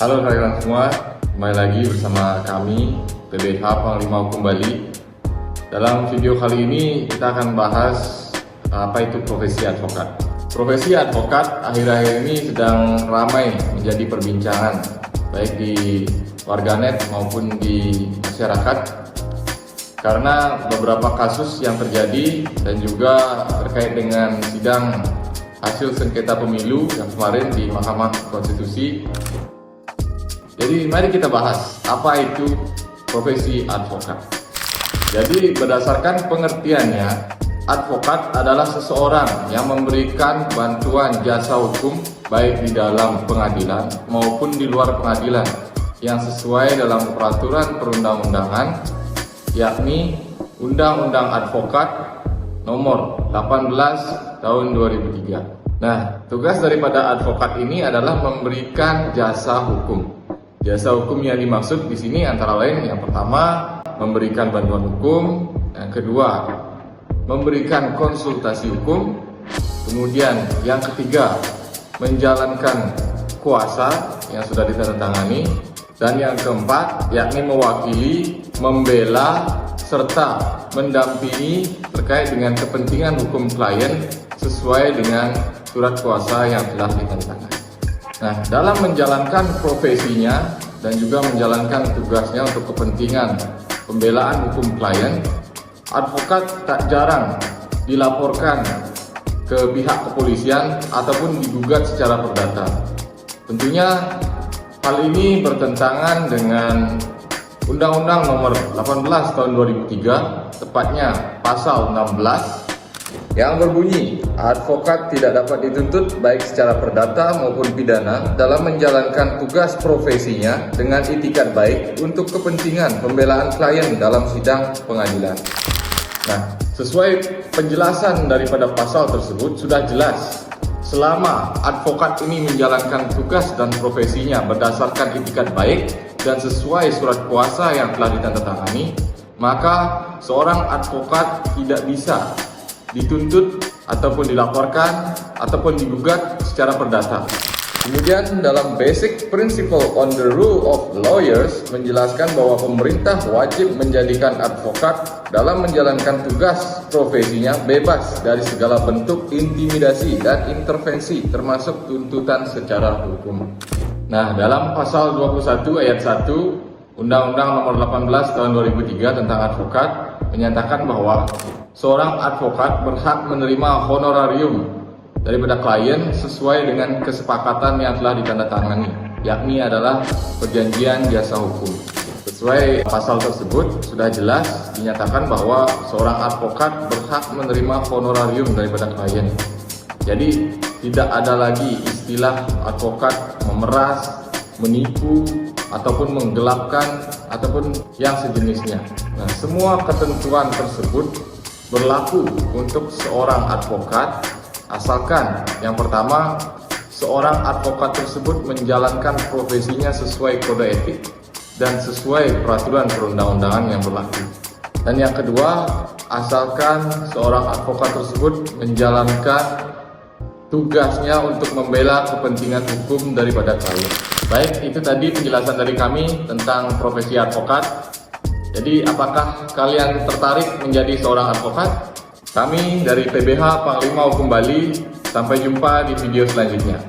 Halo kalian semua, kembali lagi bersama kami PBH Panglima Hukum Bali. Dalam video kali ini kita akan bahas apa itu profesi advokat. Profesi advokat akhir-akhir ini sedang ramai menjadi perbincangan baik di warganet maupun di masyarakat karena beberapa kasus yang terjadi dan juga terkait dengan sidang hasil sengketa pemilu yang kemarin di Mahkamah Konstitusi. Jadi mari kita bahas apa itu profesi advokat. Jadi berdasarkan pengertiannya, advokat adalah seseorang yang memberikan bantuan jasa hukum baik di dalam pengadilan maupun di luar pengadilan yang sesuai dalam peraturan perundang-undangan, yakni Undang-Undang Advokat Nomor 18 Tahun 2003. Nah, tugas daripada advokat ini adalah memberikan jasa hukum. Jasa hukum yang dimaksud di sini antara lain yang pertama memberikan bantuan hukum, yang kedua memberikan konsultasi hukum, kemudian yang ketiga menjalankan kuasa yang sudah ditandatangani, dan yang keempat yakni mewakili, membela serta mendampingi terkait dengan kepentingan hukum klien sesuai dengan surat kuasa yang telah ditandatangani. Nah, dalam menjalankan profesinya dan juga menjalankan tugasnya untuk kepentingan pembelaan hukum klien, advokat tak jarang dilaporkan ke pihak kepolisian ataupun digugat secara perdata. Tentunya hal ini bertentangan dengan Undang-Undang Nomor 18 Tahun 2003, tepatnya Pasal 16, yang berbunyi, advokat tidak dapat dituntut baik secara perdata maupun pidana dalam menjalankan tugas profesinya dengan itikat baik untuk kepentingan pembelaan klien dalam sidang pengadilan. Nah, sesuai penjelasan daripada pasal tersebut sudah jelas, selama advokat ini menjalankan tugas dan profesinya berdasarkan itikat baik dan sesuai surat kuasa yang telah ditandatangani, maka seorang advokat tidak bisa dituntut ataupun dilaporkan ataupun digugat secara perdata. Kemudian dalam Basic Principle on the Rule of Lawyers menjelaskan bahwa pemerintah wajib menjadikan advokat dalam menjalankan tugas profesinya bebas dari segala bentuk intimidasi dan intervensi termasuk tuntutan secara hukum. Nah, dalam pasal 21 ayat 1 Undang-Undang Nomor 18 Tahun 2003 tentang advokat menyatakan bahwa seorang advokat berhak menerima honorarium daripada klien sesuai dengan kesepakatan yang telah ditandatangani, yakni adalah perjanjian jasa hukum. Sesuai pasal tersebut sudah jelas dinyatakan bahwa seorang advokat berhak menerima honorarium daripada klien. Jadi tidak ada lagi istilah advokat memeras, menipu, ataupun menggelapkan, ataupun yang sejenisnya. Nah, semua ketentuan tersebut berlaku untuk seorang advokat asalkan yang pertama seorang advokat tersebut menjalankan profesinya sesuai kode etik dan sesuai peraturan perundang-undangan yang berlaku. Dan yang kedua, asalkan seorang advokat tersebut menjalankan tugasnya untuk membela kepentingan hukum daripada klien. Baik, itu tadi penjelasan dari kami tentang profesi advokat. Jadi apakah kalian tertarik menjadi seorang advokat? Kami dari PBH Panglima Hukum Bali, sampai jumpa di video selanjutnya.